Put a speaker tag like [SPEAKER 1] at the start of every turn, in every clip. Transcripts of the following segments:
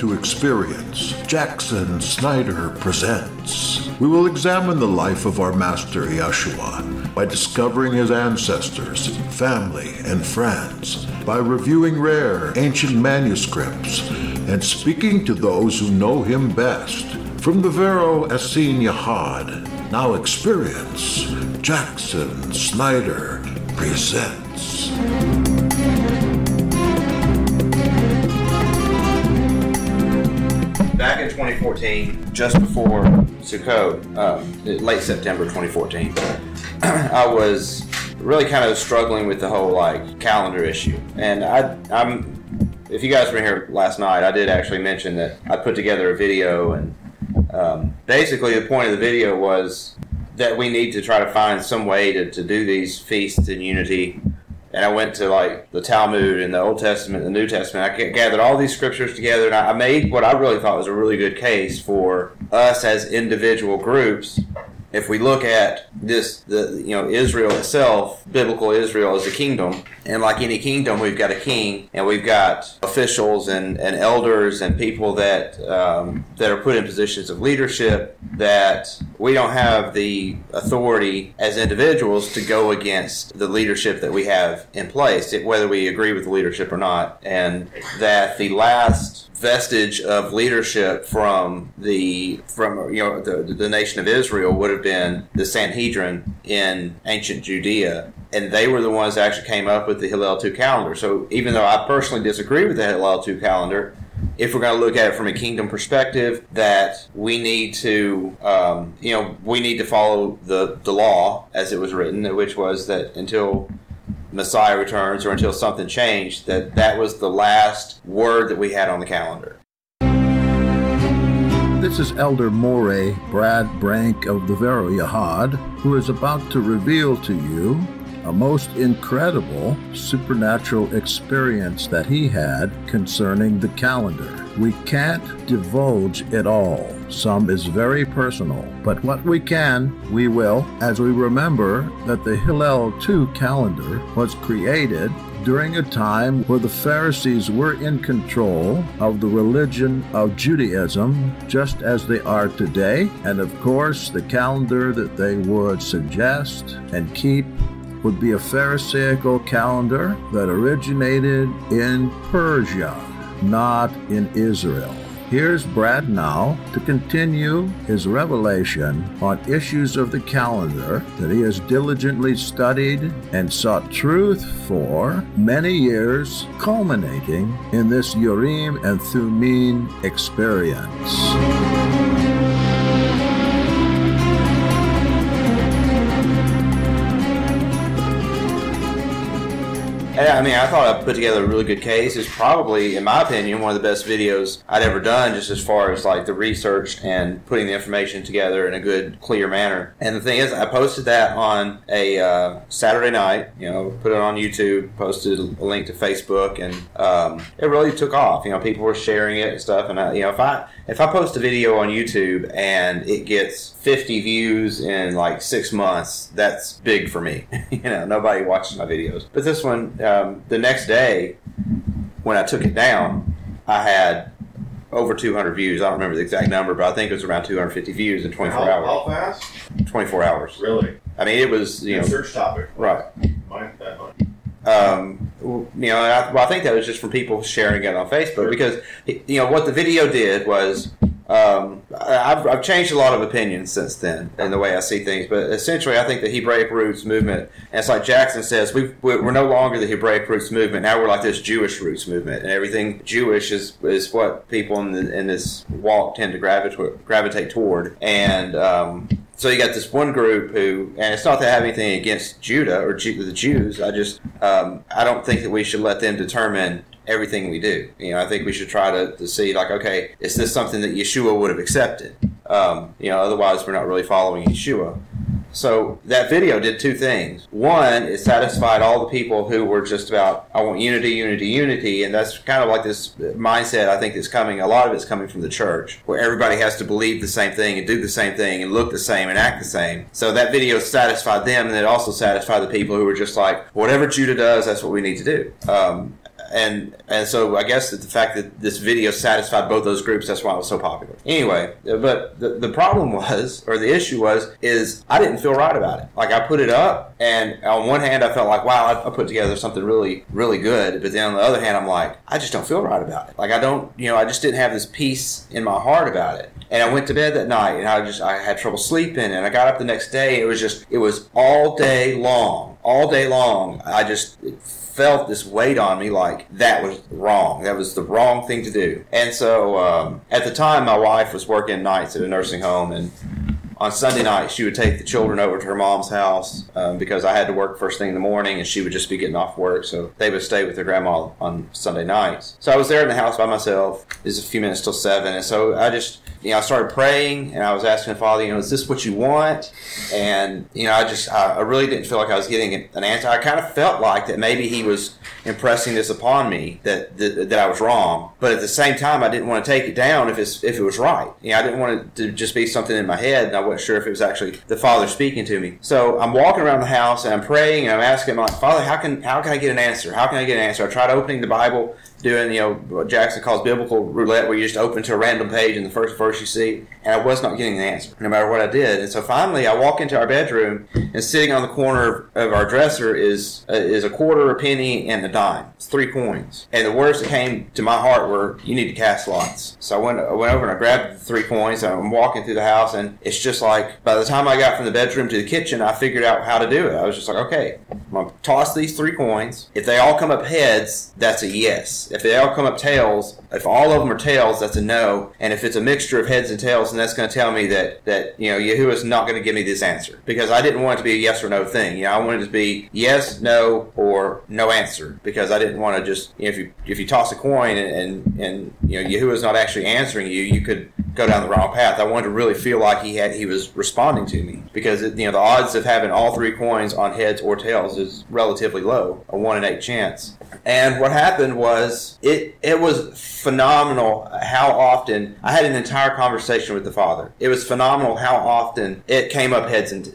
[SPEAKER 1] to experience, Jackson Snyder presents. We will examine the life of our Master Yeshua by discovering his ancestors, family, and friends, by reviewing rare ancient manuscripts, and speaking to those who know him best. From the Vero Essene Yahad, now experience, Jackson Snyder presents.
[SPEAKER 2] Back in 2014, just before Sukkot, late September 2014, I was really kind of struggling with the whole calendar issue. And if you guys were here last night, I did actually mention that I put together a video, and basically the point of the video was that we need to try to find some way to do these feasts in unity. And I went to the Talmud and the Old Testament and the New Testament. I gathered all these scriptures together, and I made what I really thought was a really good case for us as individual groups. If we look at Israel itself, biblical Israel is a kingdom, and like any kingdom, we've got a king, and we've got officials and elders and people that are put in positions of leadership, that we don't have the authority as individuals to go against the leadership that we have in place, whether we agree with the leadership or not, and that the last vestige of leadership from the nation of Israel would have been the Sanhedrin in ancient Judea, and they were the ones that actually came up with the Hillel 2 calendar. So even though I personally disagree with the Hillel 2 calendar, if we're going to look at it from a kingdom perspective, that we need to follow the law as it was written, which was that until Messiah returns or until something changed, that was the last word that we had on the calendar.
[SPEAKER 3] This is Elder Moray Brad Brink of the Vero Yahad, who is about to reveal to you a most incredible supernatural experience that he had concerning the calendar. We can't divulge it all. Some is very personal, but what we can, we will, as we remember that the Hillel 2 calendar was created during a time where the Pharisees were in control of the religion of Judaism, just as they are today. And of course, the calendar that they would suggest and keep would be a Pharisaical calendar that originated in Persia, not in Israel. Here's Brad now to continue his revelation on issues of the calendar that he has diligently studied and sought truth for many years, culminating in this Urim and Thummim experience.
[SPEAKER 2] I thought I put together a really good case. It's probably, in my opinion, one of the best videos I'd ever done, just as far as the research and putting the information together in a good, clear manner. And the thing is, I posted that on a Saturday night, put it on YouTube, posted a link to Facebook, and it really took off. People were sharing it and stuff. And if I post a video on YouTube and it gets 50 views in 6 months, that's big for me. Nobody watches my videos. But this one, the next day, when I took it down, I had over 200 views. I don't remember the exact number, but I think it was around 250 views in 24 hours.
[SPEAKER 4] How fast?
[SPEAKER 2] 24 hours.
[SPEAKER 4] Really?
[SPEAKER 2] It was,
[SPEAKER 4] search topic.
[SPEAKER 2] Right.
[SPEAKER 4] Mine that much.
[SPEAKER 2] I think that was just from people sharing it on Facebook, sure. Because, what the video did was, I've changed a lot of opinions since then in the way I see things, but essentially I think the Hebraic roots movement, and it's like Jackson says, we're no longer the Hebraic roots movement. Now we're like this Jewish roots movement, and everything Jewish is what people in this walk tend to gravitate toward. And so you got this one group who, and it's not that I have anything against Judah or the Jews, I don't think that we should let them determine everything we do. I think we should try to see, okay, is this something that Yeshua would have accepted? Otherwise we're not really following Yeshua. So that video did two things. One, it satisfied all the people who were just about, I want unity, unity, unity, and that's kind of like this mindset I think that's coming, a lot of it's coming from the church, where everybody has to believe the same thing and do the same thing and look the same and act the same. So that video satisfied them, and it also satisfied the people who were just like, whatever Judah does, that's what we need to do. and so I guess that the fact that this video satisfied both those groups, that's why it was so popular. Anyway, but the problem was, or the issue was, is I didn't feel right about it. Like, I put it up, and on one hand I felt like, wow, I put together something really, really good, but then on the other hand I'm like, I just don't feel right about it. Like, I just didn't have this peace in my heart about it. And I went to bed that night, and I had trouble sleeping, and I got up the next day. It was all day long. I just felt this weight on me, like that was wrong. That was the wrong thing to do. And so at the time, my wife was working nights at a nursing home, and on Sunday night, she would take the children over to her mom's house because I had to work first thing in the morning, and she would just be getting off work, so they would stay with their grandma on Sunday nights. So I was there in the house by myself. It was a few minutes till 7, and so I just, I started praying, and I was asking the Father, is this what you want? And, I really didn't feel like I was getting an answer. I kind of felt like that maybe He was impressing this upon me, that I was wrong. But at the same time, I didn't want to take it down if it was right. I didn't want it to just be something in my head, and I wasn't sure if it was actually the Father speaking to me. So I'm walking around the house, and I'm praying, and I'm asking, I'm like, Father, how can I get an answer? How can I get an answer? I tried opening the Bible, doing, what Jackson calls biblical roulette, where you just open to a random page and the first verse you see, and I was not getting an answer, no matter what I did. And so finally, I walk into our bedroom, and sitting on the corner of our dresser is a quarter, a penny, and a dime. It's 3 coins. And the words that came to my heart were, you need to cast lots. So I went over and I grabbed the 3 coins, and I'm walking through the house, and it's just like, by the time I got from the bedroom to the kitchen, I figured out how to do it. I was just like, okay, I'm going to toss these 3 coins. If they all come up heads, that's a yes. If they all come up tails, if all of them are tails, that's a no. And if it's a mixture of heads and tails, then that's going to tell me that Yahuwah's not going to give me this answer. Because I didn't want it to be a yes or no thing. I wanted it to be yes, no, or no answer. Because I didn't want to just, if you toss a coin and Yahuwah's not actually answering you, you could go down the wrong path. I wanted to really feel like he was responding to me. Because the odds of having all 3 coins on heads or tails is relatively low, a 1 in 8 chance. And what happened was, it was phenomenal how often I had an entire conversation with the Father. It was phenomenal how often it came up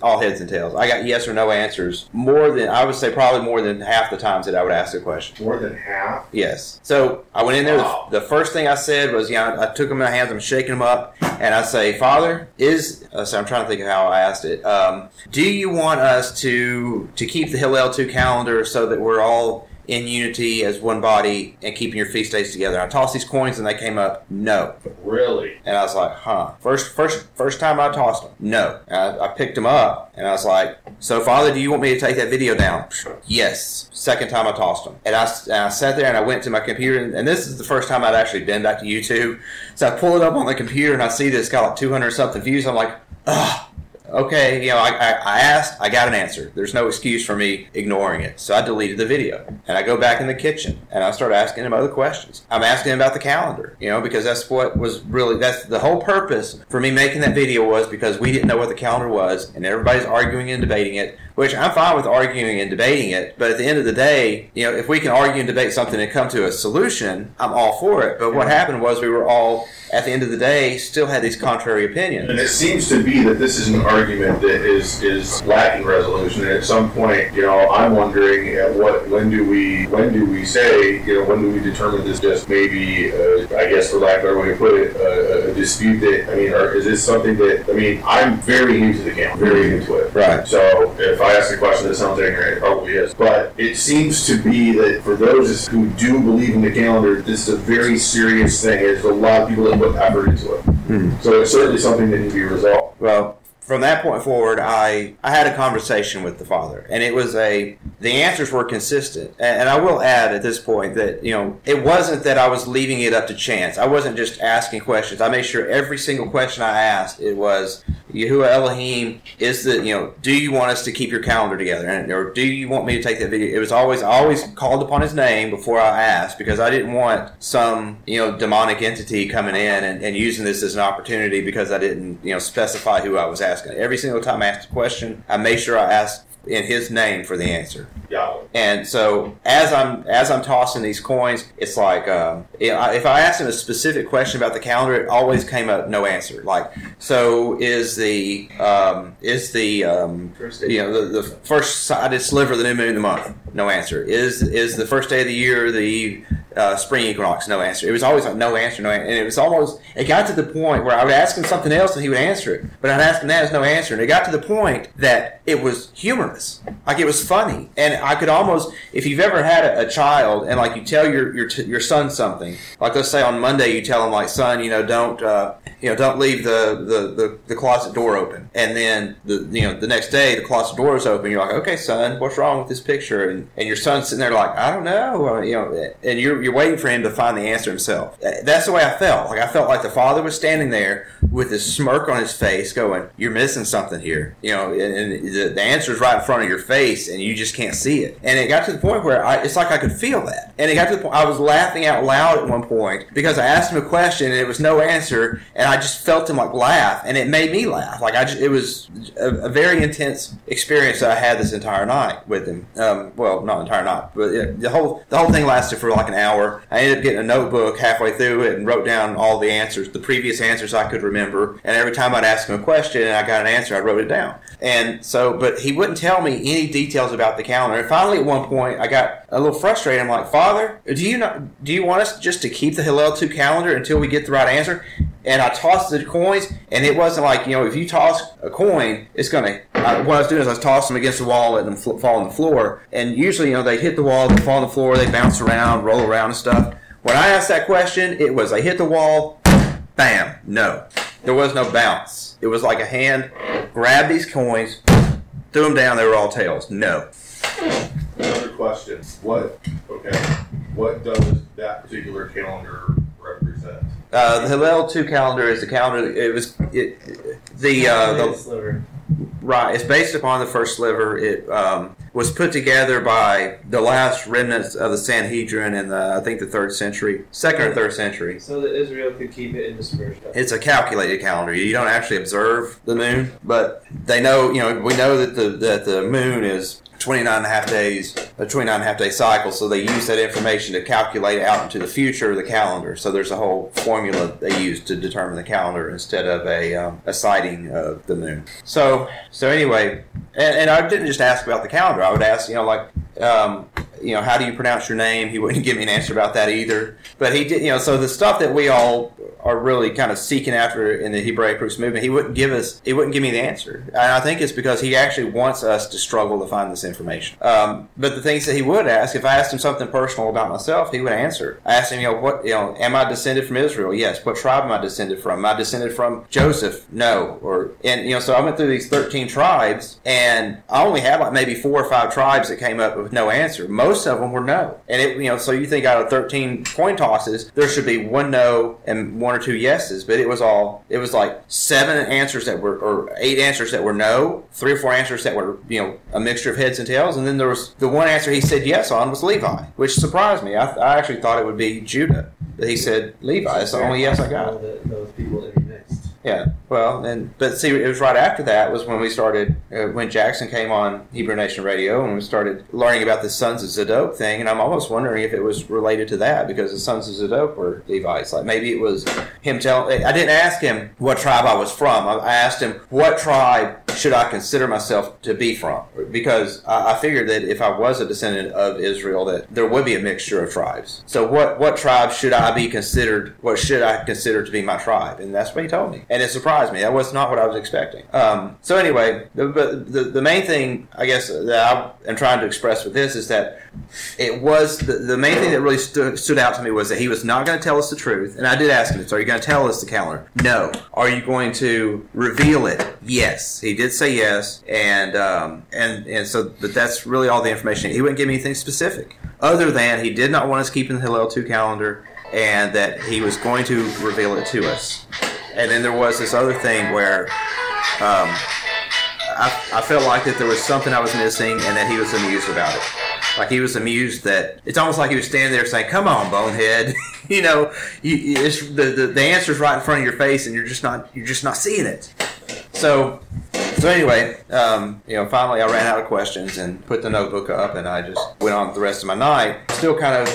[SPEAKER 2] all heads and tails. I got yes or no answers I would say probably more than half the times that I would ask a question.
[SPEAKER 4] More than half?
[SPEAKER 2] Yes. So I went in there.
[SPEAKER 4] Wow.
[SPEAKER 2] The first thing I said was, I took them in my hands, I'm shaking them up, and I say, Father, so I'm trying to think of how I asked it. Do you want us to keep the Hillel 2 calendar so that we're all in unity as one body and keeping your feast days together? I tossed these coins and they came up no.
[SPEAKER 4] Really?
[SPEAKER 2] And I was like, First time I tossed them, no. And I picked them up and I was like, so Father, do you want me to take that video down? Yes. Second time I tossed them. And I sat there and I went to my computer, and this is the first time I'd actually been back to YouTube. So I pull it up on the computer and I see that it's got like 200 something views. I'm like, ugh. Okay, I asked, I got an answer. There's no excuse for me ignoring it. So I deleted the video. And I go back in the kitchen and I start asking him other questions. I'm asking him about the calendar, because that's what was really, that's the whole purpose for me making that video, was because we didn't know what the calendar was and everybody's arguing and debating it, which I'm fine with arguing and debating it. But at the end of the day, if we can argue and debate something and come to a solution, I'm all for it. But what happened was we were all, at the end of the day, still had these contrary opinions.
[SPEAKER 4] And it seems to be that this is an argument that is lacking resolution. And at some point, I'm wondering when do we say, when do we determine this just maybe, I guess for lack of a better way to put it, a dispute that, or is this something that, I'm very new to the calendar, very new to it.
[SPEAKER 2] Right.
[SPEAKER 4] So if I ask a question that sounds ignorant, it probably is. But it seems to be that for those who do believe in the calendar, this is a very serious thing. There's a lot of people that put effort into it. Mm-hmm. So it's certainly something that needs to be resolved.
[SPEAKER 2] Well, from that point forward, I had a conversation with the Father, and the answers were consistent. And I will add at this point that, it wasn't that I was leaving it up to chance. I wasn't just asking questions. I made sure every single question I asked, it was, Yahuwah Elohim, do you want us to keep your calendar together? Or do you want me to take that video? It was I always called upon his name before I asked, because I didn't want some, demonic entity coming in and using this as an opportunity because I didn't, specify who I was asking. Every single time I asked a question, I made sure I asked in his name for the answer.
[SPEAKER 4] Yahweh.
[SPEAKER 2] And so as I'm tossing these coins, it's like if I asked him a specific question about the calendar, it always came up no answer. Like, so is the first sided sliver of the new moon of the month? No answer. Is the first day of the year the spring equinox? No answer. It was always like no answer, no answer. And it was almost, it got to the point where I would ask him something else and he would answer it. But I'd ask him that, there's no answer. And it got to the point that it was humorous. Like it was funny. And I could almost, if you've ever had a child and like you tell your son something, like let's say on Monday you tell him like, son, don't leave the closet door open. And then the next day the closet door is open. You're like, okay, son, what's wrong with this picture? And your son's sitting there like, I don't know. And you're waiting for him to find the answer himself. That's the way I felt. Like I felt like the father was standing there with this smirk on his face, going, "You're missing something here." And the answer's right in front of your face, and you just can't see it. And it got to the point where it's like I could feel that. And it got to the point I was laughing out loud at one point because I asked him a question and it was no answer, and I just felt him like laugh, and it made me laugh. Like it was a very intense experience that I had this entire night with him. Well, not entire night, but the whole thing lasted for like an hour. I ended up getting a notebook halfway through it and wrote down all the answers, the previous answers I could remember. And every time I'd ask him a question and I got an answer, I wrote it down. And so, but he wouldn't tell me any details about the calendar. And finally, at one point, I got a little frustrated. I'm like, Father, do you want us just to keep the Hillel 2 calendar until we get the right answer? And I tossed the coins, and it wasn't like, if you toss a coin, it's going to... What I was doing is I was tossing them against the wall, letting them fall on the floor. And usually, they hit the wall, they fall on the floor, they bounce around, roll around and stuff. When I asked that question, it was, I hit the wall, bam, no. There was no bounce. It was like a hand grabbed these coins, threw them down, they were all tails. No.
[SPEAKER 4] Another question. What does that particular calendar represent?
[SPEAKER 2] The Hillel 2 calendar is the calendar. The
[SPEAKER 5] sliver.
[SPEAKER 2] Right. It's based upon the first sliver. It was put together by the last remnants of the Sanhedrin in I think the 3rd century, 2nd or 3rd century.
[SPEAKER 5] So that Israel could keep it in dispersion.
[SPEAKER 2] It's a calculated calendar. You don't actually observe the moon, but they know. We know that the moon is 29 and a half days, a 29 and a half day cycle, so they use that information to calculate out into the future of the calendar. So there's a whole formula they use to determine the calendar instead of a sighting of the moon. So anyway, and I didn't just ask about the calendar. I would ask, how do you pronounce your name? He wouldn't give me an answer about that either. But he did, so the stuff that we all are really kind of seeking after in the Hebraic Roots movement, he wouldn't give me the answer. And I think it's because he actually wants us to struggle to find this information. But the things that he would ask, if I asked him something personal about myself, he would answer. I asked him, am I descended from Israel? Yes. What tribe am I descended from? Am I descended from Joseph? No. So I went through these 13 tribes, and I only had like maybe 4 or 5 tribes that came up with no answer. Most of them were no. And so you think out of 13 coin tosses, there should be 1 no and 1 or 2 yeses, but it was like 7 answers that were, or 8 answers that were no, 3 or 4 answers that were, a mixture of heads and tails, and then there was the one answer he said yes on was Levi, which surprised me. I actually thought it would be Judah, but he said Levi. That's the only yes I got.
[SPEAKER 5] Those people intermixed.
[SPEAKER 2] Yeah, but see, it was right after that was when we started, when Jackson came on Hebrew Nation Radio, and we started learning about the Sons of Zadok thing, and I'm almost wondering if it was related to that, because the Sons of Zadok were Levites. Like maybe it was him I didn't ask him what tribe I was from. I asked him, what tribe should I consider myself to be from? Because I figured that if I was a descendant of Israel, that there would be a mixture of tribes. So what tribe should I be considered, what should I consider to be my tribe? And that's what he told me. And it surprised me. That was not what I was expecting. So anyway, the main thing, I guess, that I am trying to express with this is that it was, the main thing that really stood out to me was that he was not going to tell us the truth. And I did ask him, so are you going to tell us the calendar? No. Are you going to reveal it? Yes. He did say yes. And so, but that's really all the information. He wouldn't give me anything specific, other than he did not want us keeping the Hillel 2 calendar, and that he was going to reveal it to us. And then there was this other thing where I felt like that there was something I was missing, and that he was amused about it. Like he was amused that it's almost like he was standing there saying, "Come on, bonehead," it's the answer's right in front of your face, and you're just not seeing it. So anyway, finally I ran out of questions and put the notebook up, and I just went on the rest of my night. Still kind of,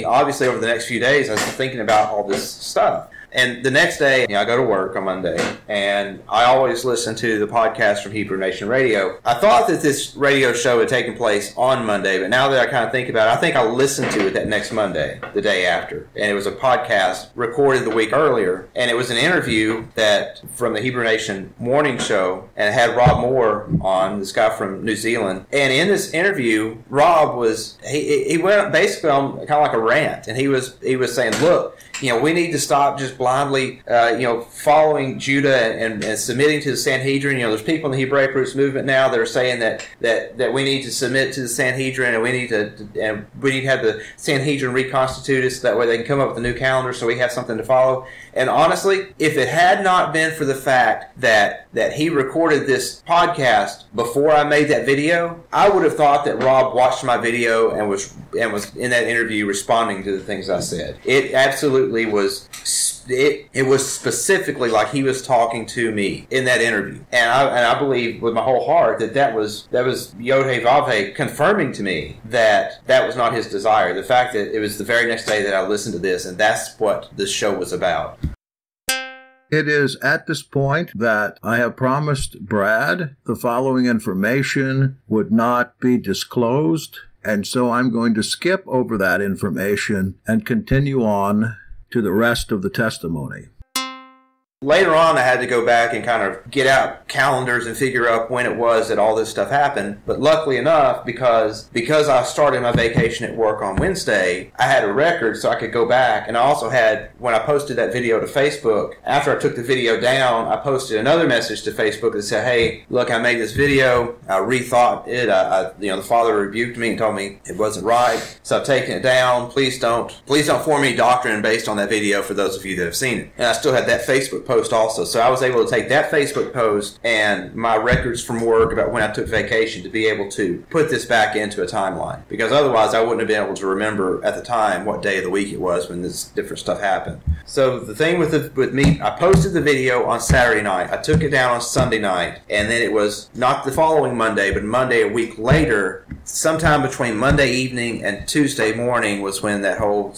[SPEAKER 2] obviously over the next few days I was thinking about all this stuff. And the next day, I go to work on Monday, and I always listen to the podcast from Hebrew Nation Radio. I thought that this radio show had taken place on Monday, but now that I kind of think about it, I think I listened to it that next Monday, the day after. And it was a podcast recorded the week earlier, and it was an interview that from the Hebrew Nation morning show, and it had Rob Moore on, this guy from New Zealand. And in this interview, Rob was, he went basically on kind of like a rant, and he was saying, look, we need to stop just blindly, following Judah and submitting to the Sanhedrin. There's people in the Hebraic Roots movement now that are saying that we need to submit to the Sanhedrin, and we need to have the Sanhedrin reconstitute us so that way they can come up with a new calendar so we have something to follow. And honestly, if it had not been for the fact that he recorded this podcast before I made that video, I would have thought that Rob watched my video and was in that interview responding to the things I said. It absolutely was. It was specifically like he was talking to me in that interview, and I believe with my whole heart that was Yod-Heh-Vav-Heh confirming to me that was not his desire. The fact that it was the very next day that I listened to this, and that's what this show was about.
[SPEAKER 3] It is at this point that I have promised Brad the following information would not be disclosed, and so I'm going to skip over that information and continue on to the rest of the testimony.
[SPEAKER 2] Later on, I had to go back and kind of get out calendars and figure out when it was that all this stuff happened. But luckily enough, because I started my vacation at work on Wednesday, I had a record so I could go back. And I also had, when I posted that video to Facebook, after I took the video down, I posted another message to Facebook that said, hey, look, I made this video. I rethought it. The Father rebuked me and told me it wasn't right. So I've taken it down. Please don't form any doctrine based on that video for those of you that have seen it. And I still had that Facebook post also. So I was able to take that Facebook post and my records from work about when I took vacation to be able to put this back into a timeline. Because otherwise I wouldn't have been able to remember at the time what day of the week it was when this different stuff happened. So the thing with me, I posted the video on Saturday night. I took it down on Sunday night. And then it was not the following Monday, but Monday a week later, sometime between Monday evening and Tuesday morning was when that whole...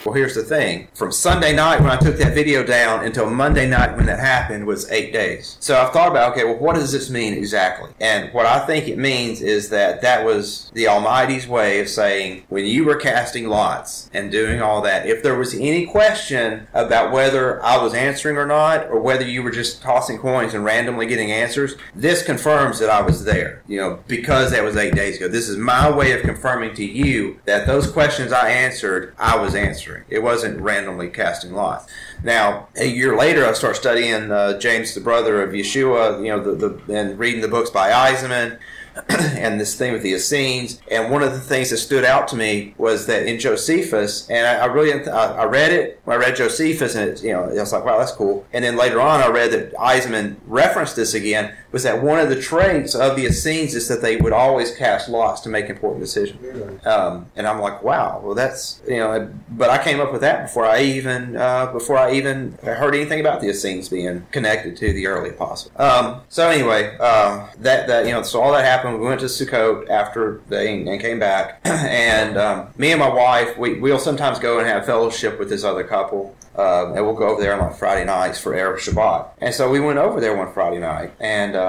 [SPEAKER 2] Well, here's the thing. From Sunday night when I took that video down until Monday night when that happened was 8 days. So I've thought about, okay, well, what does this mean exactly? And what I think it means is that was the Almighty's way of saying, when you were casting lots and doing all that, if there was any question about whether I was answering or not, or whether you were just tossing coins and randomly getting answers, this confirms that I was there, because that was 8 days ago. This is my way of confirming to you that those questions I answered, I was answering. It wasn't randomly casting lots. Now, a year later, I start studying James, the brother of Yeshua, and reading the books by Eisenman, and this thing with the Essenes. And one of the things that stood out to me was that in Josephus, and I read it when I read Josephus, and I was like, wow, that's cool. And then later on, I read that Eisenman referenced this again, was that one of the traits of the Essenes is that they would always cast lots to make important decisions. And I'm like, wow, well, that's, but I came up with that before I even heard anything about the Essenes being connected to the early apostles. So anyway, so all that happened. We went to Sukkot after and came back, and me and my wife, we'll sometimes go and have fellowship with this other couple, and we'll go over there on Friday nights for Erev Shabbat. And so we went over there one Friday night, and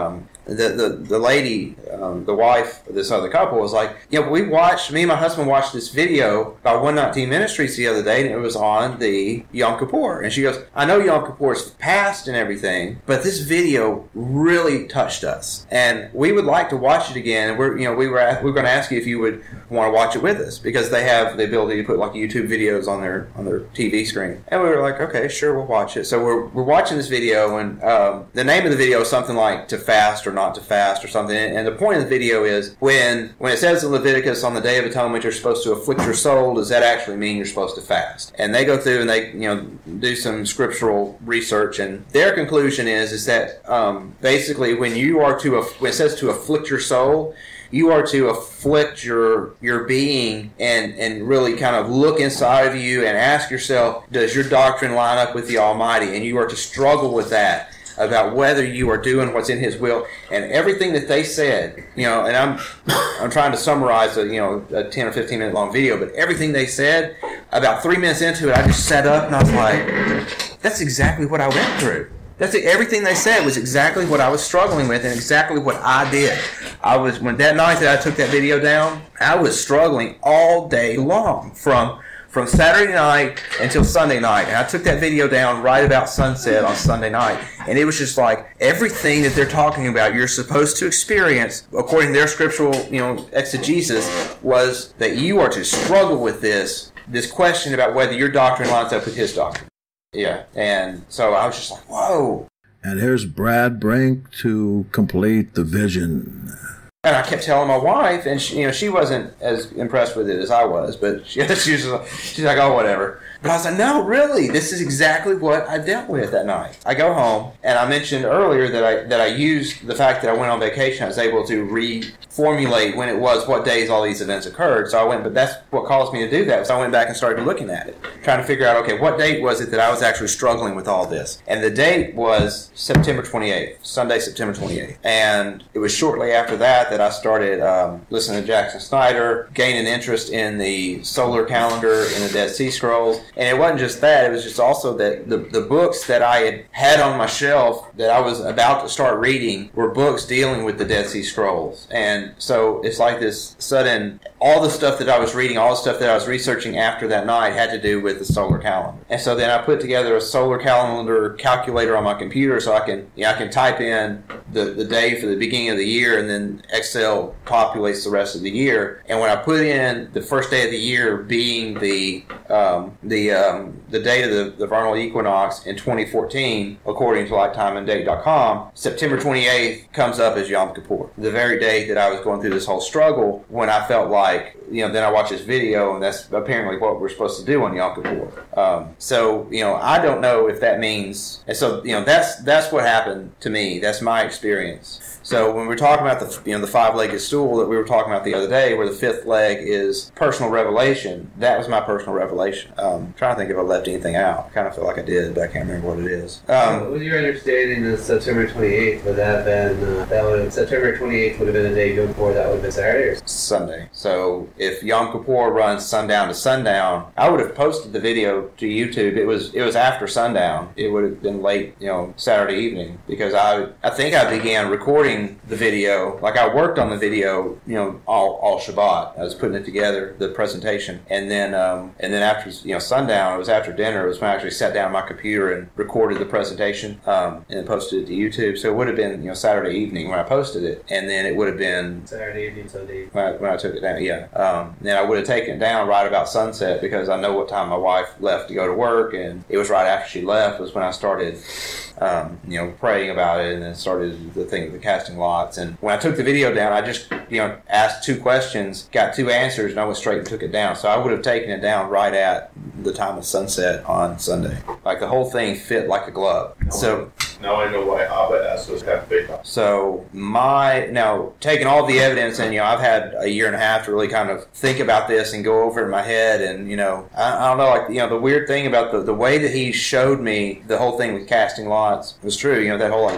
[SPEAKER 2] the lady, the wife of this other couple was like, me and my husband watched this video by 119 Ministries the other day, and it was on the Yom Kippur. And she goes, I know Yom Kippur's past and everything, but this video really touched us, and we would like to watch it again. And we're going to ask you if you would want to watch it with us, because they have the ability to put like YouTube videos on their TV screen. And we were like, okay, sure, we'll watch it. So we're watching this video, and the name of the video is something like "To Fast or Not to Fast" or something. And the point of the video is when it says in Leviticus on the Day of Atonement you're supposed to afflict your soul, does that actually mean you're supposed to fast? And they go through and they do some scriptural research, and their conclusion is that basically when it says to afflict your soul, you are to afflict your being and really kind of look inside of you and ask yourself, does your doctrine line up with the Almighty? And you are to struggle with that, about whether you are doing what's in His will. And everything that they said, and I'm trying to summarize a 10 or 15 minute long video, but everything they said, about 3 minutes into it, I just sat up and I was like, that's exactly what I went through. Everything they said was exactly what I was struggling with and exactly what I did. When that night that I took that video down, I was struggling all day long from Saturday night until Sunday night. And I took that video down right about sunset on Sunday night. And it was just like everything that they're talking about you're supposed to experience, according to their scriptural, exegesis, was that you are to struggle with this question about whether your doctrine lines up with his doctrine. Yeah, and so I was just like, whoa.
[SPEAKER 3] And here's Brad Brink to complete the vision.
[SPEAKER 2] And I kept telling my wife, and she wasn't as impressed with it as I was, but she's like, oh, whatever. But I was like, no, really, this is exactly what I dealt with that night. I go home, and I mentioned earlier that I used the fact that I went on vacation. I was able to reformulate what days all these events occurred. So I went, but that's what caused me to do that. So I went back and started looking at it, trying to figure out, okay, what date was it that I was actually struggling with all this? And the date was September 28th, Sunday, September 28th. And it was shortly after that I started listening to Jackson Snyder, gaining interest in the solar calendar and the Dead Sea Scrolls. And it wasn't just that, it was just also that the books that I had on my shelf that I was about to start reading were books dealing with the Dead Sea Scrolls. And so it's like this sudden, all the stuff that I was reading, all the stuff that I was researching after that night had to do with the solar calendar. And so then I put together a solar calendar calculator on my computer so I can type in the day for the beginning of the year, and then Excel populates the rest of the year. And when I put in the first day of the year being the date of the vernal equinox in 2014, according to lifetimeanddate.com, September 28th comes up as Yom Kippur. The very day that I was going through this whole struggle, when I felt like, then I watched this video, and that's apparently what we're supposed to do on Yom Kippur. So I don't know if that means, and so, that's what happened to me. That's my experience. So when we're talking about the five-legged stool that we were talking about the other day, where the fifth leg is personal revelation, that was my personal revelation. Trying to think if I left anything out. I kind of feel like I did, but I can't remember what it is.
[SPEAKER 5] With your understanding of September 28th, would that have been, September 28th would have been a day before, that would have been Saturday or
[SPEAKER 2] Sunday. So if Yom Kippur runs sundown to sundown, I would have posted the video to YouTube. It was after sundown. It would have been late, Saturday evening, because I think I began recording the video, like I worked on the video, all Shabbat. I was putting it together, the presentation, and then after sundown, it was after dinner. It was when I actually sat down on my computer and recorded the presentation, and then posted it to YouTube. So it would have been Saturday evening when I posted it, and then it would have been
[SPEAKER 5] Saturday evening, Sunday
[SPEAKER 2] when I took it down. Yeah, then I would have taken it down right about sunset, because I know what time my wife left to go to work, and it was right after she left was when I started praying about it, and then started the thing with the casting lots. And when I took the video down, I just asked 2 questions, got 2 answers, and I went straight and took it down. So I would have taken it down right at the time of sunset on Sunday. Like the whole thing fit like a glove.
[SPEAKER 4] Now I know why Abba asked us to have faith. So
[SPEAKER 2] taking all the evidence, and I've had a year and a half to really kind of think about this and go over it in my head, and I don't know, the weird thing about the way that he showed me the whole thing with casting lots was true. That whole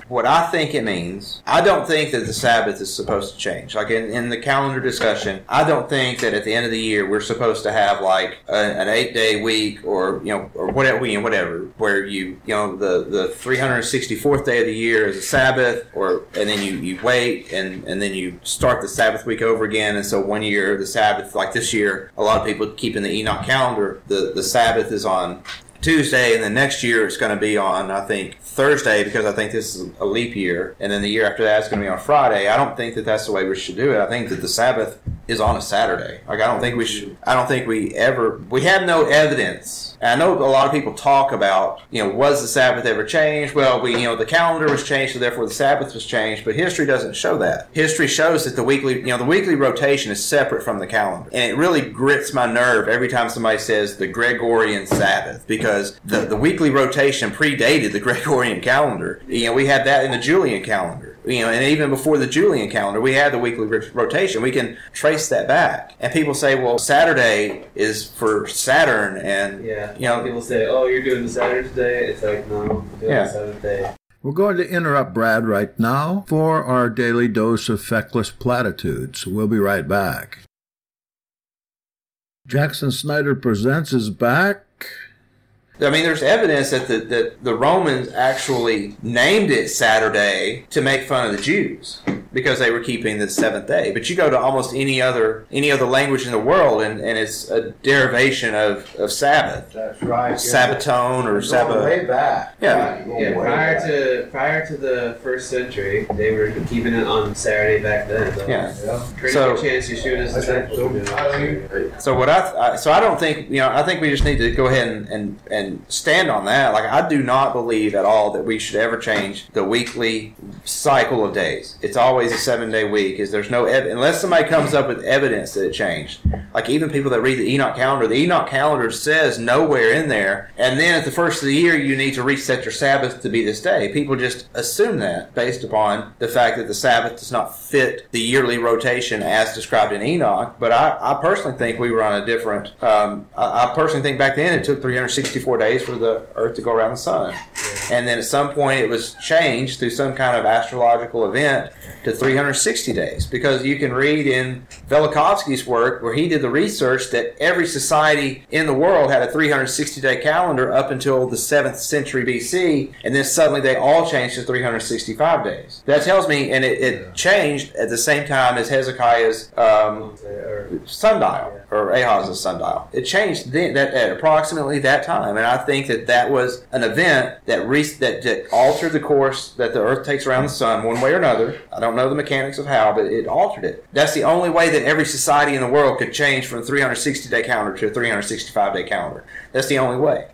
[SPEAKER 2] what I think it means. I don't think that the Sabbath is supposed to change. Like in the calendar discussion, I don't think that at the end of the year we're supposed to have like an 8-day week or whatever, where the 364th day of the year is a Sabbath, and then you wait and then you start the Sabbath week over again. And so one year the Sabbath, like this year, a lot of people keep in the Enoch calendar, the Sabbath is on Tuesday, and then next year it's going to be on, I think, Thursday, because I think this is a leap year, and then the year after that it's going to be on Friday. I don't think that that's the way we should do it. I think that the Sabbath is on a Saturday. Like I don't think we have no evidence. And I know a lot of people talk about, was the Sabbath ever changed? Well, the calendar was changed, so therefore the Sabbath was changed, but history doesn't show that. History shows that the weekly rotation is separate from the calendar. And it really grits my nerve every time somebody says the Gregorian Sabbath, because the weekly rotation predated the Gregorian calendar. We had that in the Julian calendar. And even before the Julian calendar, we had the weekly rotation. We can trace that back. And people say, well, Saturday is for Saturn, and
[SPEAKER 5] people say, oh, you're doing the Saturday today. It's like, no, I'm doing the Saturday.
[SPEAKER 3] We're going to interrupt Brad right now for our daily dose of feckless platitudes. We'll be right back. Jackson Snyder Presents is back.
[SPEAKER 2] I mean, there's evidence that the Romans actually named it Saturday to make fun of the Jews because they were keeping the seventh day. But you go to almost any other language in the world, and it's a derivation of Sabbath.
[SPEAKER 3] That's right.
[SPEAKER 2] Sabbatone or Sabbath.
[SPEAKER 3] Way back.
[SPEAKER 2] Yeah.
[SPEAKER 5] Prior to the first century, they were keeping it on Saturday back then. So.
[SPEAKER 2] Yeah.
[SPEAKER 5] Pretty
[SPEAKER 2] So-
[SPEAKER 5] good chance you shoot us.
[SPEAKER 2] So what I don't think, I think we just need to go ahead and stand on that. Like, I do not believe at all that we should ever change the weekly cycle of days. It's always a 7-day week. There's no unless somebody comes up with evidence that it changed. Like, even people that read the Enoch calendar says nowhere in there. And then at the first of the year, you need to reset your Sabbath to be this day. People just assume that based upon the fact that the Sabbath does not fit the yearly rotation as described in Enoch. But I personally think we were on a different. I personally think back then it took 364 days for the Earth to go around the sun, and then at some point it was changed through some kind of astrological event to 360 days. Because you can read in Velikovsky's work where he did the research that every society in the world had a 360-day calendar up until the 7th century BC, and then suddenly they all changed to 365 days. That tells me, and it changed at the same time as Hezekiah's sundial, or Ahaz's sundial. It changed then, at approximately that time, and I think that was an event that altered the course that the Earth takes around the sun one way or another. I don't know the mechanics of how, but it altered it. That's the only way that every society in the world could change from a 360-day calendar to a 365-day calendar. That's the only way.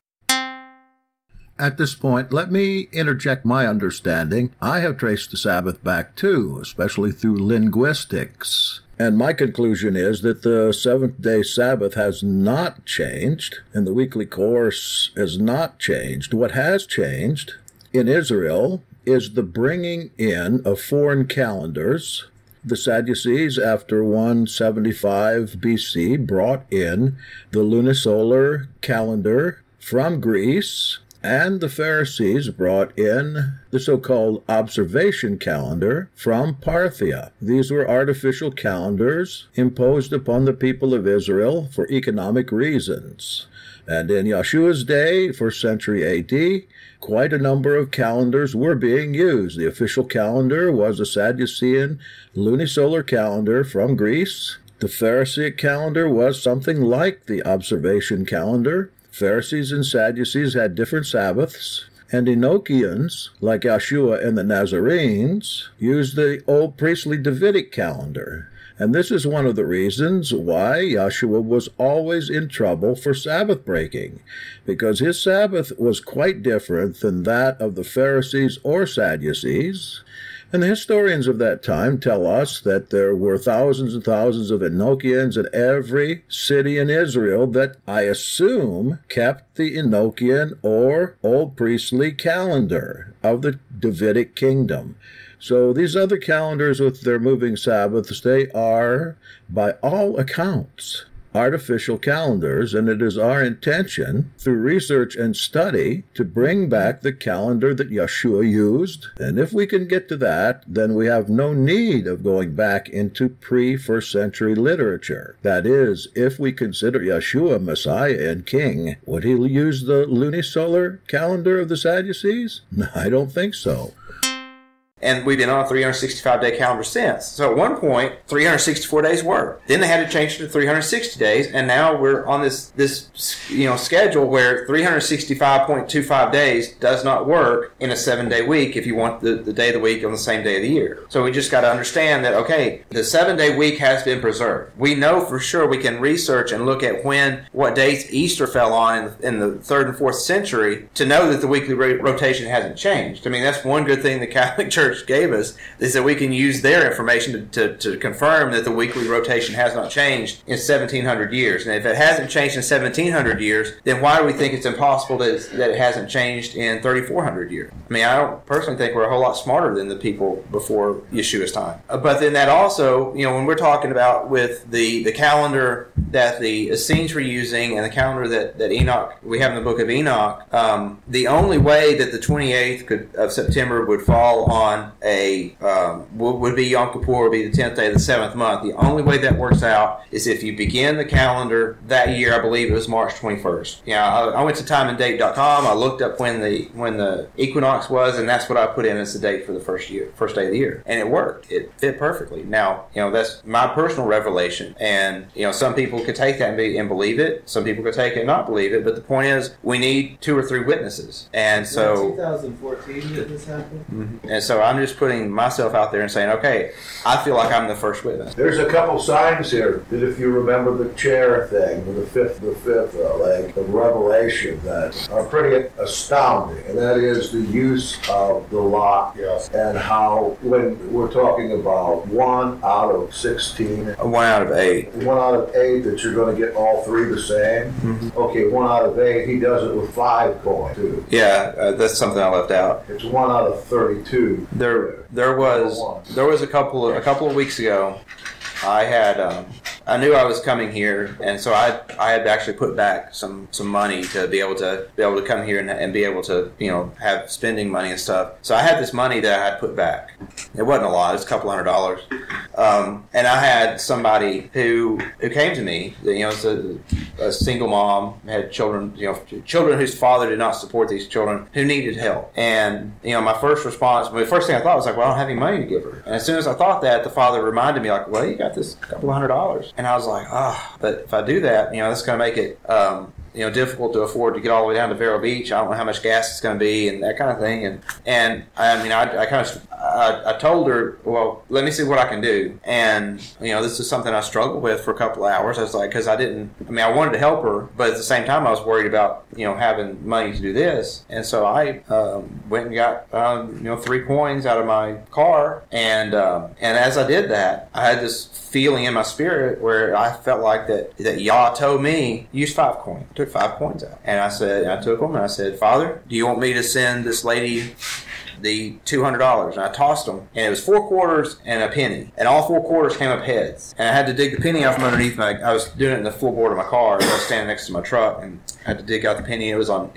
[SPEAKER 3] At this point, let me interject my understanding. I have traced the Sabbath back too, especially through linguistics. And my conclusion is that the seventh-day Sabbath has not changed, and the weekly course has not changed. What has changed in Israel is the bringing in of foreign calendars. The Sadducees, after 175 BC, brought in the lunisolar calendar from Greece, and the Pharisees brought in the so-called observation calendar from Parthia. These were artificial calendars imposed upon the people of Israel for economic reasons. And in Yeshua's day, 1st century AD, quite a number of calendars were being used. The official calendar was a Sadducean lunisolar calendar from Greece. The Pharisaic calendar was something like the observation calendar. Pharisees and Sadducees had different Sabbaths, and Enochians, like Yeshua and the Nazarenes, used the old priestly Davidic calendar. And this is one of the reasons why Yeshua was always in trouble for Sabbath breaking, because his Sabbath was quite different than that of the Pharisees or Sadducees. And the historians of that time tell us that there were thousands and thousands of Enochians in every city in Israel that, I assume, kept the Enochian or Old Priestly calendar of the Davidic kingdom. So these other calendars with their moving Sabbaths, they are, by all accounts, artificial calendars, and it is our intention, through research and study, to bring back the calendar that Yeshua used. And if we can get to that, then we have no need of going back into pre-1st century literature. That is, if we consider Yeshua Messiah and King, would he use the lunisolar calendar of the Sadducees? No, I don't think so.
[SPEAKER 2] And we've been on a 365-day calendar since. So at one point, 364 days worked. Then they had to change it to 360 days, and now we're on this schedule where 365.25 days does not work in a 7-day week if you want the day of the week on the same day of the year. So we just got to understand that, okay, the 7-day week has been preserved. We know for sure, we can research and look at what dates Easter fell on in the 3rd and 4th century to know that the weekly rotation hasn't changed. I mean, that's one good thing the Catholic Church gave us, is that we can use their information to confirm that the weekly rotation has not changed in 1700 years. And if it hasn't changed in 1700 years, then why do we think it's impossible that it hasn't changed in 3400 years? I mean, I don't personally think we're a whole lot smarter than the people before Yeshua's time. But then that also, when we're talking about with the calendar that the Essenes were using and the calendar that Enoch, we have in the book of Enoch, the only way that the 28th of September would fall on on a would be Yom Kippur, would be the 10th day of the 7th month. The only way that works out is if you begin the calendar that year. I believe it was March 21st. I went to timeanddate.com. I looked up when the equinox was, and that's what I put in as the date for the first day of the year, and it worked. It fit perfectly. Now, that's my personal revelation, and some people could take that and believe it. Some people could take it and not believe it. But the point is, we need 2 or 3 witnesses, and so
[SPEAKER 5] 2014 did this happen.
[SPEAKER 2] Mm-hmm. And so I'm just putting myself out there and saying, okay, I feel like I'm the first witness.
[SPEAKER 3] There's a couple signs here that, if you remember the chair thing, the fifth leg of Revelation, that are pretty astounding, and that is the use of the lot,
[SPEAKER 4] Yes.
[SPEAKER 3] and how, when we're talking about 1 out of 16,
[SPEAKER 2] 1 out of 8.
[SPEAKER 3] 1 out of 8, that you're going to get all 3 the same.
[SPEAKER 2] Mm-hmm.
[SPEAKER 3] Okay, 1 out of 8, he does it with 5 coins too.
[SPEAKER 2] Yeah, that's something I left out.
[SPEAKER 3] It's 1 out of 32.
[SPEAKER 2] There was a couple of weeks ago. I knew I was coming here, and so I had to actually put back some money to be able to come here and be able to have spending money and stuff. So I had this money that I had put back. It wasn't a lot; it was a couple $100. And I had somebody who came to me. It's a single mom, had children. Children whose father did not support these children, who needed help. And my first response, the first thing I thought was like, well, I don't have any money to give her. And as soon as I thought that, the father reminded me, like, well, you got this couple $100. And I was like, but if I do that, that's going to make it, difficult to afford to get all the way down to Vero Beach. I don't know how much gas it's going to be and that kind of thing. And I told her, well, let me see what I can do. And, this is something I struggled with for a couple of hours. I was like, because I wanted to help her, but at the same time I was worried about, having money to do this. And so I went and got, 3 coins out of my car. And as I did that, I had this feeling in my spirit where I felt like that Yah told me, use 5 coins. I took 5 coins out. And I took them and I said, Father, do you want me to send this lady the $200? And I tossed them, and it was 4 quarters and a penny, and all 4 quarters came up heads. And I had to dig the penny out from underneath I was doing it in the floorboard of my car. I was standing next to my truck, and I had to dig out the penny. It was on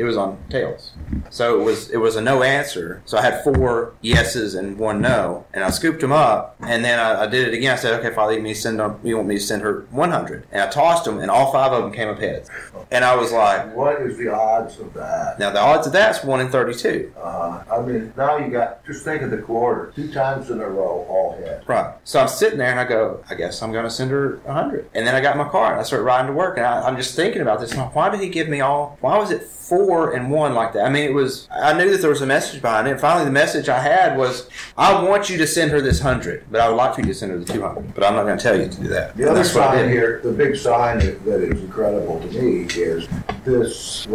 [SPEAKER 2] tails. So it was a no answer. So I had 4 yeses and 1 no, and I scooped them up, and then I did it again. I said, okay, Father, you want me to send her 100? And I tossed them, and all 5 of them came up heads. And I was like,
[SPEAKER 3] what is the odds of that?
[SPEAKER 2] Now the odds of that's 1 in 32.
[SPEAKER 3] Now you got, just think of the quarter, 2 times in a row, all hit.
[SPEAKER 2] Right. So I'm sitting there and I go, I guess I'm going to send her 100. And then I got in my car and I started riding to work, and I'm just thinking about this. Why did he give me why was it 4 and 1 like that? I mean, I knew that there was a message behind it. And finally, the message I had was, I want you to send her this 100, but I would like for you to send her the 200. But I'm not going to tell you to do that.
[SPEAKER 3] The other sign here, the big sign that is incredible to me is this,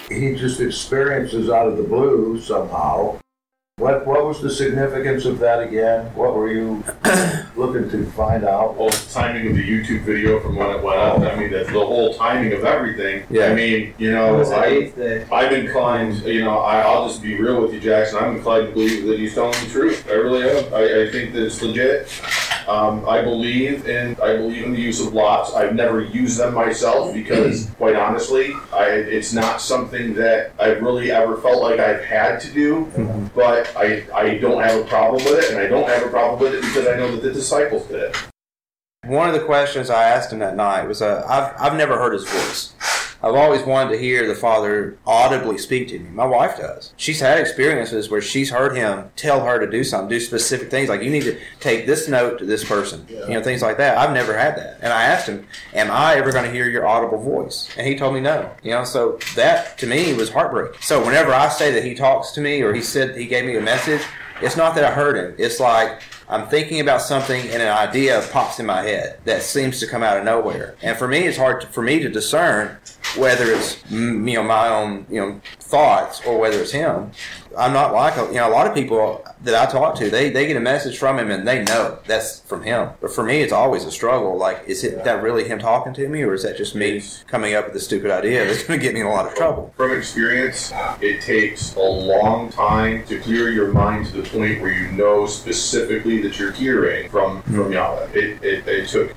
[SPEAKER 3] he just experiences out of the blue somehow. What was the significance of that again? What were you looking to find out?
[SPEAKER 4] Well, the timing of the YouTube video from when it went up. I mean, that's the whole timing of everything.
[SPEAKER 2] Yeah.
[SPEAKER 4] I mean, I'm inclined, I'll just be real with you, Jackson. I'm inclined to believe that he's telling the truth. I really am. I think that it's legit. I believe in the use of lots. I've never used them myself because, quite honestly, it's not something that I've really ever felt like I've had to do. Mm-hmm. But I don't have a problem with it, and I don't have a problem with it because I know that the disciples did it.
[SPEAKER 2] One of the questions I asked him that night was, I've never heard his voice. I've always wanted to hear the Father audibly speak to me. My wife does. She's had experiences where she's heard him tell her to do something, do specific things, like you need to take this note to this person, things like that. I've never had that. And I asked him, am I ever going to hear your audible voice? And he told me no. So that to me was heartbreaking. So whenever I say that he talks to me or he said he gave me a message, it's not that I heard him. It's like I'm thinking about something and an idea pops in my head that seems to come out of nowhere. And for me, it's hard for me to discern whether it's my own thoughts or whether it's him. I'm not like a lot of people that I talk to. They get a message from him and they know that's from him. But for me, it's always a struggle. Like, is it that really him talking to me, or is that just me coming up with a stupid idea that's going to get me in a lot of trouble?
[SPEAKER 4] From experience, it takes a long time to clear your mind to the point where you know specifically that you're hearing from Yahweh. It took,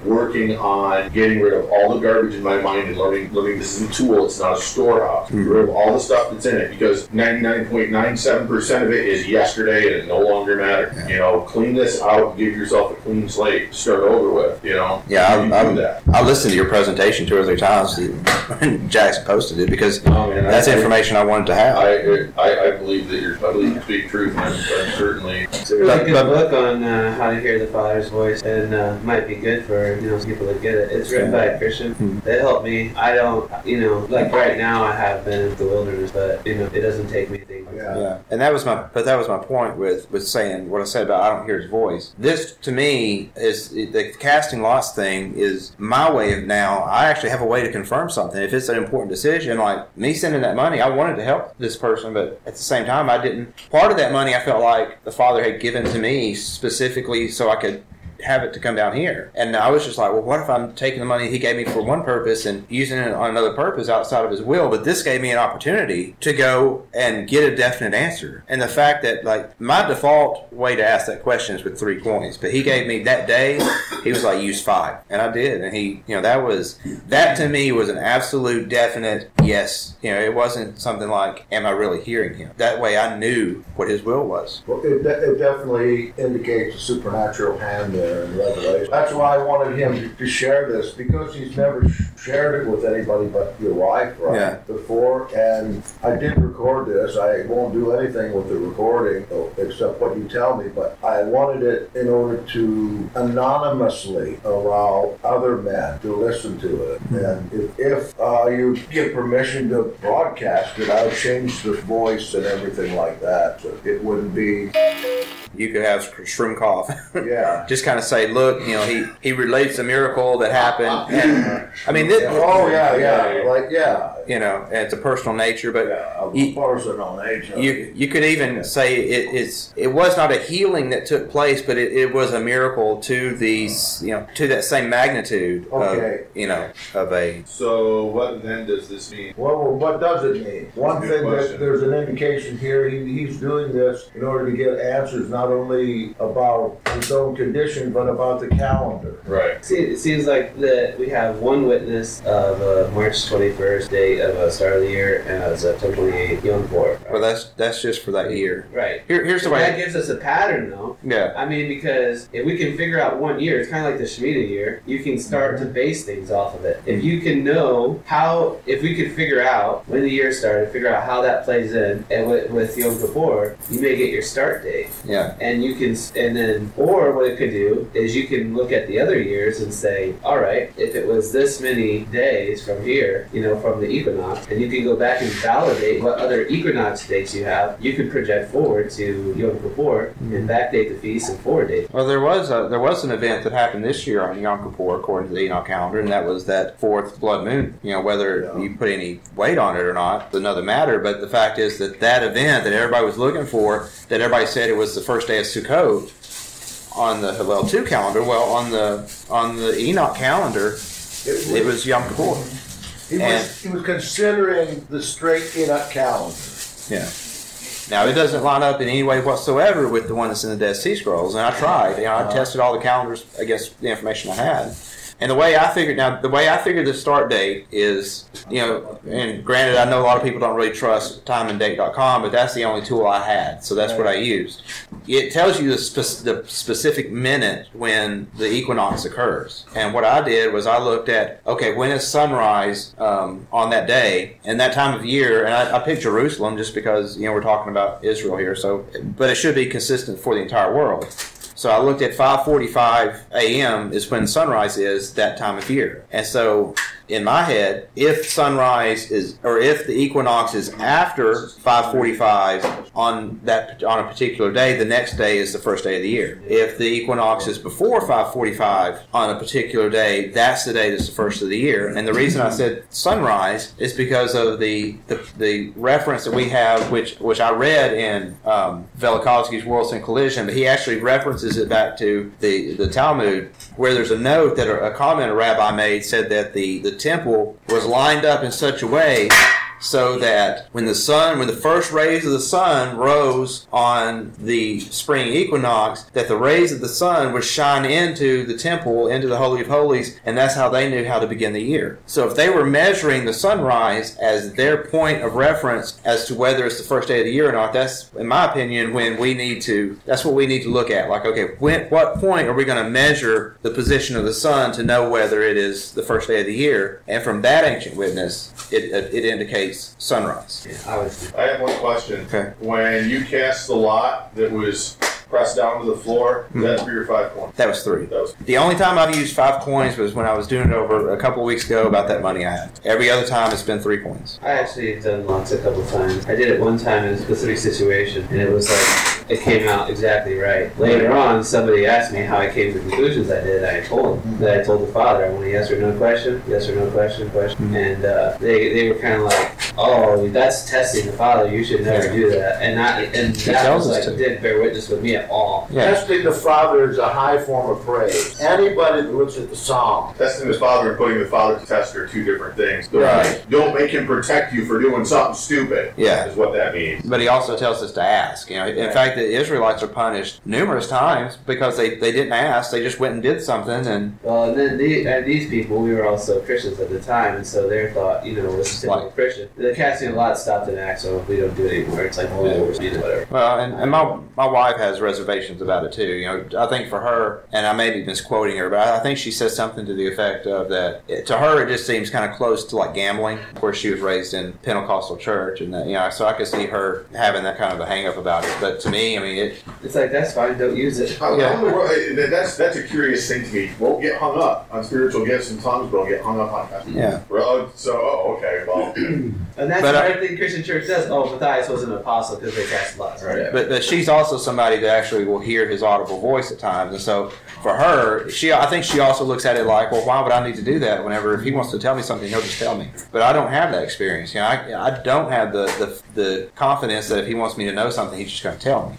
[SPEAKER 4] working on getting rid of all the garbage in my mind and learning this is a tool. It's not a storehouse. Get rid of all the stuff that's in it, because 99% 99.97% of it is yesterday and it no longer matters.
[SPEAKER 2] Yeah.
[SPEAKER 4] You know, clean this out, give yourself a clean slate, start over with, you know.
[SPEAKER 2] Yeah,
[SPEAKER 4] You do that.
[SPEAKER 2] I listened to your presentation 2 or 3 times when Jackson posted it because that's information I wanted to have.
[SPEAKER 4] I believe that I believe you speak truth, and I'm certainly.
[SPEAKER 5] It's a really good book on how to hear the Father's voice, and might be good for people to get it. It's written by a Christian. It helped me. I don't, like right now I have been in the wilderness, but it doesn't take me anything.
[SPEAKER 2] Yeah, and that was my point with saying what I said about I don't hear his voice. This to me is the casting lots thing is my way of now. I actually have a way to confirm something. If it's an important decision, like me sending that money, I wanted to help this person, but at the same time, I didn't. Part of that money I felt like the Father had given to me specifically so I could have it to come down here. And I was just like, well, what if I'm taking the money he gave me for one purpose and using it on another purpose outside of his will? But this gave me an opportunity to go and get a definite answer. And the fact that, like, my default way to ask that question is with 3 coins. But he gave me that day, he was like, use 5. And I did. And he, that to me was an absolute definite yes. It wasn't something like, am I really hearing him? That way I knew what his will was.
[SPEAKER 3] Well, it definitely indicates a supernatural hand there in Revelation. That's why I wanted him to share this, because he's never shared it with anybody but your wife, right? Before. And I did record this. I won't do anything with the recording except what you tell me, but I wanted it in order to anonymously allow other men to listen to it. And if you give permission to broadcast it, I would change the voice and everything like that, so it wouldn't be.
[SPEAKER 2] You could have Shroomkopf.
[SPEAKER 3] Yeah.
[SPEAKER 2] Just kind of say, look, he relates a miracle that happened. And, I mean, and it's a personal nature, but
[SPEAKER 3] personal nature.
[SPEAKER 2] You could even say it was not a healing that took place, but it was a miracle to these, to that same magnitude of a.
[SPEAKER 4] So what then does this mean?
[SPEAKER 3] Well, what does it mean? One thing that there's an indication here, he's doing this in order to get answers not only about his own condition, but about the calendar.
[SPEAKER 4] Right.
[SPEAKER 5] See, it seems like that we have one witness of March 21st date of start of the year and September 28th Yom Kippur.
[SPEAKER 2] Well, that's just for that year.
[SPEAKER 5] Right.
[SPEAKER 2] Here's the way.
[SPEAKER 5] That gives us a pattern, though.
[SPEAKER 2] Yeah.
[SPEAKER 5] I mean, because if we can figure out 1 year, it's kind of like the Shemitah year. You can start to base things off of it. If you can know if we could figure out when the year started, figure out how that plays in, and with Yom Kippur, you may get your start date.
[SPEAKER 2] Yeah.
[SPEAKER 5] And you can, or what it could do is you can look at the other years and say, all right, if it was this many days from here, from the equinox, and you can go back and validate what other equinox dates you have, you could project forward to Yom Kippur and backdate the feast and forward date.
[SPEAKER 2] Well, there was an event that happened this year on Yom Kippur, according to the Enoch calendar, and that was that 4th blood moon. Whether you put any weight on it or not, it's another matter. But the fact is that event that everybody was looking for, that everybody said it was the first day of Sukkot on the Hillel 2 calendar. Well, on the Enoch calendar, it was Yom Kippur.
[SPEAKER 3] He was considering the straight Enoch calendar.
[SPEAKER 2] Yeah. Now, it doesn't line up in any way whatsoever with the one that's in the Dead Sea Scrolls, and I tried. I tested all the calendars against the information I had. And the way I figured the start date is, and granted, I know a lot of people don't really trust timeanddate.com, but that's the only tool I had, so that's what I used. It tells you the specific minute when the equinox occurs. And what I did was I looked at, when is sunrise on that day, and that time of year, and I picked Jerusalem just because, we're talking about Israel here, but it should be consistent for the entire world. So I looked at 5:45 a.m. is when sunrise is that time of year. And so in my head, if the equinox is after 5:45 on a particular day, the next day is the first day of the year. If the equinox is before 5:45 on a particular day, that's the day that's the first of the year. And the reason I said sunrise is because of the reference that we have, which I read in Velikovsky's Worlds in Collision, but he actually references it back to the Talmud, where there's a note that a comment a rabbi made said that the temple was lined up in such a way so that when the first rays of the sun rose on the spring equinox, that the rays of the sun would shine into the temple, into the Holy of Holies, and that's how they knew how to begin the year. So if they were measuring the sunrise as their point of reference as to whether it's the first day of the year or not, that's, in my opinion, that's what we need to look at. Like, okay, what point are we going to measure the position of the sun to know whether it is the first day of the year? And from that ancient witness, it indicates sunrise.
[SPEAKER 5] Yeah,
[SPEAKER 4] I have one question.
[SPEAKER 2] Okay.
[SPEAKER 4] When you cast the lot that was pressed down to the floor, that's 3 or 5 points?
[SPEAKER 2] That was 3. The only time I've used 5 coins was when I was doing it over a couple of weeks ago about that money I had. Every other time it's been 3 coins.
[SPEAKER 5] I actually have done lots a couple times. I did it one time in a specific situation, and it was like, it came out exactly right. Later on, somebody asked me how I came to the conclusions I did. I told them that I told the father, I want a yes or no question, and they were kind of like, oh, that's testing the father. You should never do that. And that was like, didn't bear witness with me at all.
[SPEAKER 3] Yeah. Testing the Father is a high form of praise. Anybody that looks at the Psalm.
[SPEAKER 4] Testing his father and putting the father to test are 2 different things.
[SPEAKER 2] Right.
[SPEAKER 4] Don't make him protect you for doing something stupid.
[SPEAKER 2] Yeah.
[SPEAKER 4] Is what that means.
[SPEAKER 2] But he also tells us to ask. In fact, the Israelites are punished numerous times because they didn't ask. They just went and did something. And
[SPEAKER 5] then these people, we were also Christians at the time, and so their thought, was typical Christian. The casting a lot stopped and asked, so we don't do it anymore. It's like, whatever.
[SPEAKER 2] Well, and my wife has reservations about it too. I think for her, and I may be misquoting her, but I think she says something to the effect of that. To her, it just seems kind of close to like gambling. Of course, she was raised in Pentecostal church, and that, so I could see her having that kind of a hang up about it. But to me, I mean,
[SPEAKER 5] it's like, that's fine, don't use it.
[SPEAKER 4] That's a curious thing to me. Won't get hung up on spiritual gifts and tongues, but will get hung up on that.
[SPEAKER 2] Yeah.
[SPEAKER 4] Okay, well.
[SPEAKER 5] And that's what everything Christian church does. Oh, Matthias was an apostle because they cast lots, right?
[SPEAKER 2] But she's also somebody that actually will hear his audible voice at times, and so for her, I think she also looks at it like, well, why would I need to do that? Whenever if he wants to tell me something, he'll just tell me. But I don't have that experience. I don't have the confidence that if he wants me to know something, he's just going to tell me.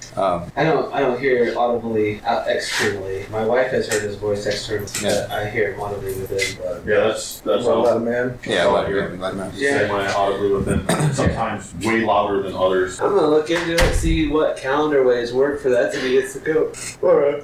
[SPEAKER 5] I don't hear audibly externally. My wife has heard his voice externally.
[SPEAKER 2] Yeah.
[SPEAKER 5] I hear him audibly within.
[SPEAKER 4] Yeah, that's
[SPEAKER 3] Well, man.
[SPEAKER 2] Yeah,
[SPEAKER 4] Say my audibly within. Sometimes way louder than others.
[SPEAKER 5] I'm gonna look into it, see what calendar ways work for that to be it's to go. Or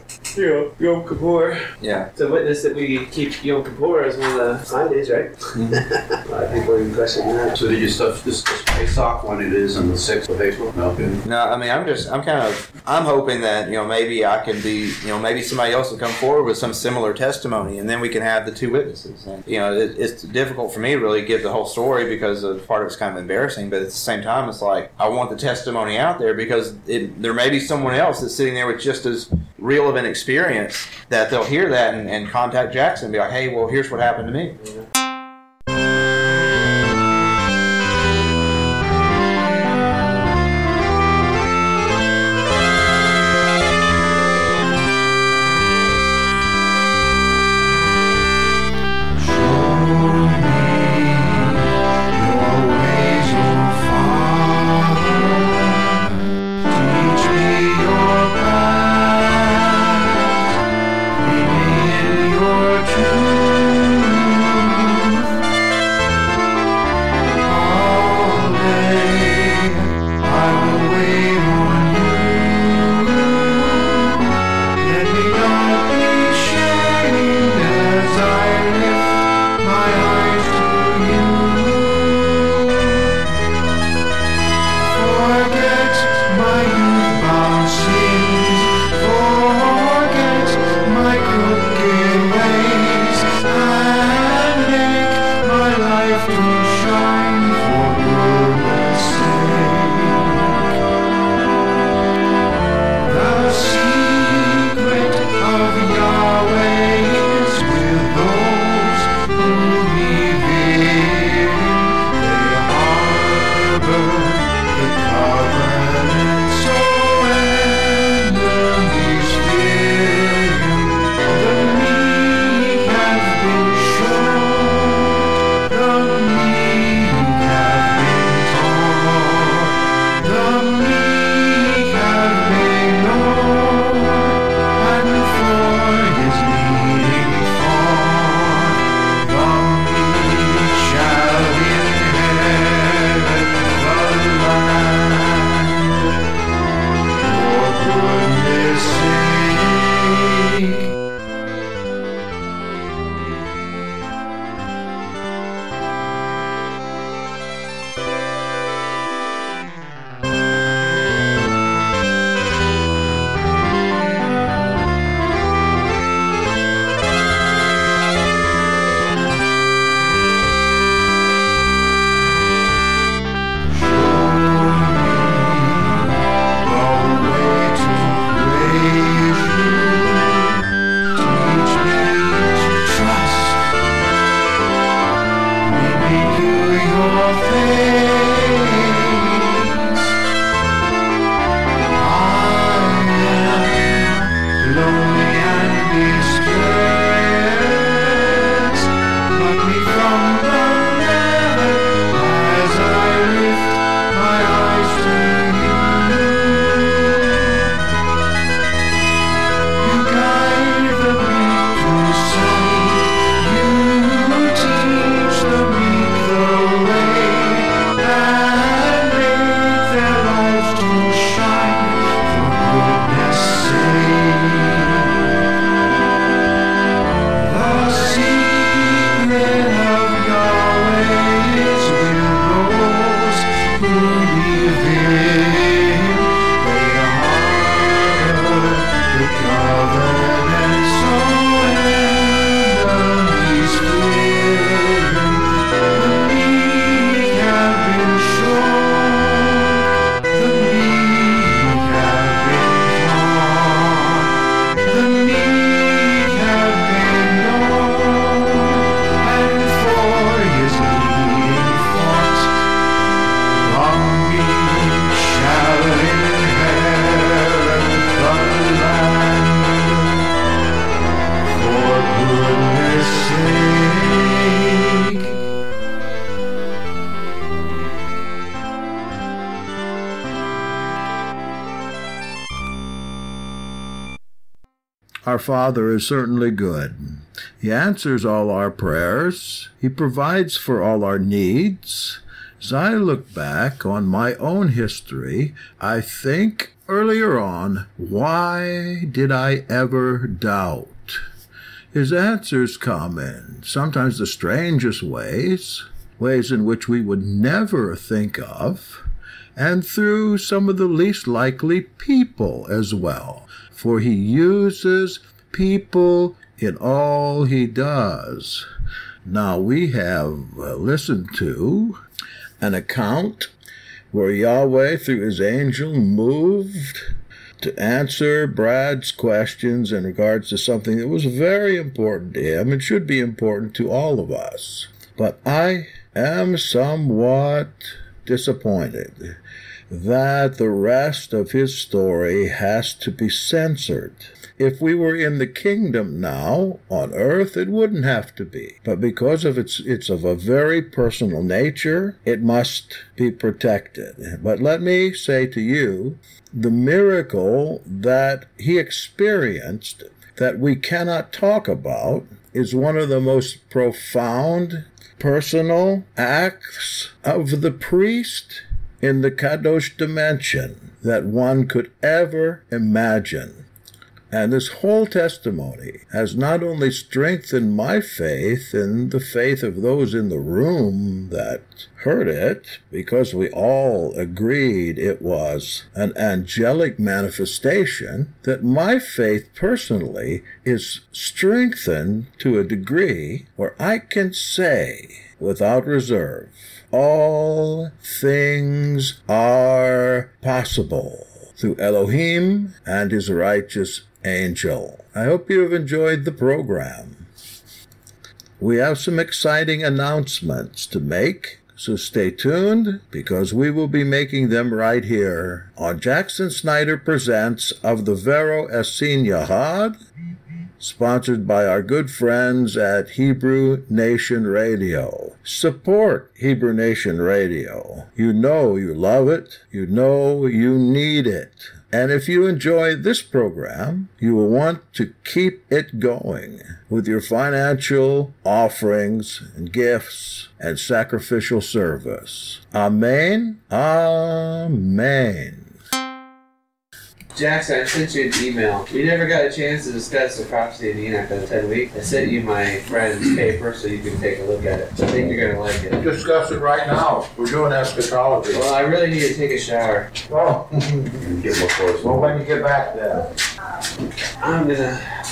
[SPEAKER 5] Yom Kippur.
[SPEAKER 2] Yeah.
[SPEAKER 5] To witness that we keep Yom Kippur as one of the Sundays, right? A lot of people even question that.
[SPEAKER 6] So did you stuff this Pesach when it is on the 6th of April? No, good.
[SPEAKER 2] No, I mean, I'm hoping that, maybe I can be, maybe somebody else will come forward with some similar testimony, and then we can have the 2 witnesses. And, it's difficult for me to really give the whole story because part of it's kind of embarrassing, but at the same time, it's like, I want the testimony out there because there may be someone else that's sitting there with just as real of an experience that they'll hear that and contact Jackson and be like, hey, well, here's what happened to me.
[SPEAKER 7] Your truth.
[SPEAKER 3] Our Father is certainly good. He answers all our prayers. He provides for all our needs. As I look back on my own history, I think earlier on, why did I ever doubt? His answers come in sometimes the strangest ways in which we would never think of, and through some of the least likely people as well. For he uses people in all he does. Now we have listened to an account where Yahweh, through his angel, moved to answer Brad's questions in regards to something that was very important to him and should be important to all of us. But I am somewhat disappointed that the rest of his story has to be censored. If we were in the kingdom now, on earth, it wouldn't have to be. But because of it's of a very personal nature, it must be protected. But let me say to you, the miracle that he experienced that we cannot talk about is one of the most profound personal acts of the priest in the Kadosh dimension that one could ever imagine. And this whole testimony has not only strengthened my faith and the faith of those in the room that heard it, because we all agreed it was an angelic manifestation, that my faith personally is strengthened to a degree where I can say without reserve, all things are possible through Elohim and his righteous angel. I hope you have enjoyed the program. We have some exciting announcements to make, so stay tuned because we will be making them right here on Jackson Snyder Presents of the Vero Essin Yahad, sponsored by our good friends at Hebrew Nation Radio. Support Hebrew Nation Radio. You know you love it. You know you need it. And if you enjoy this program, you will want to keep it going with your financial offerings and gifts and sacrificial service. Amen. Amen.
[SPEAKER 5] Jackson, I sent you an email. We never got a chance to discuss the prophecy of Enoch of the 10 weeks. I sent you my friend's paper so you can take a look at it. I think you're going to like it.
[SPEAKER 3] Discuss it right now. We're doing eschatology.
[SPEAKER 5] Well, I really need to take a shower.
[SPEAKER 3] Well, when you get back then.
[SPEAKER 5] I'm going to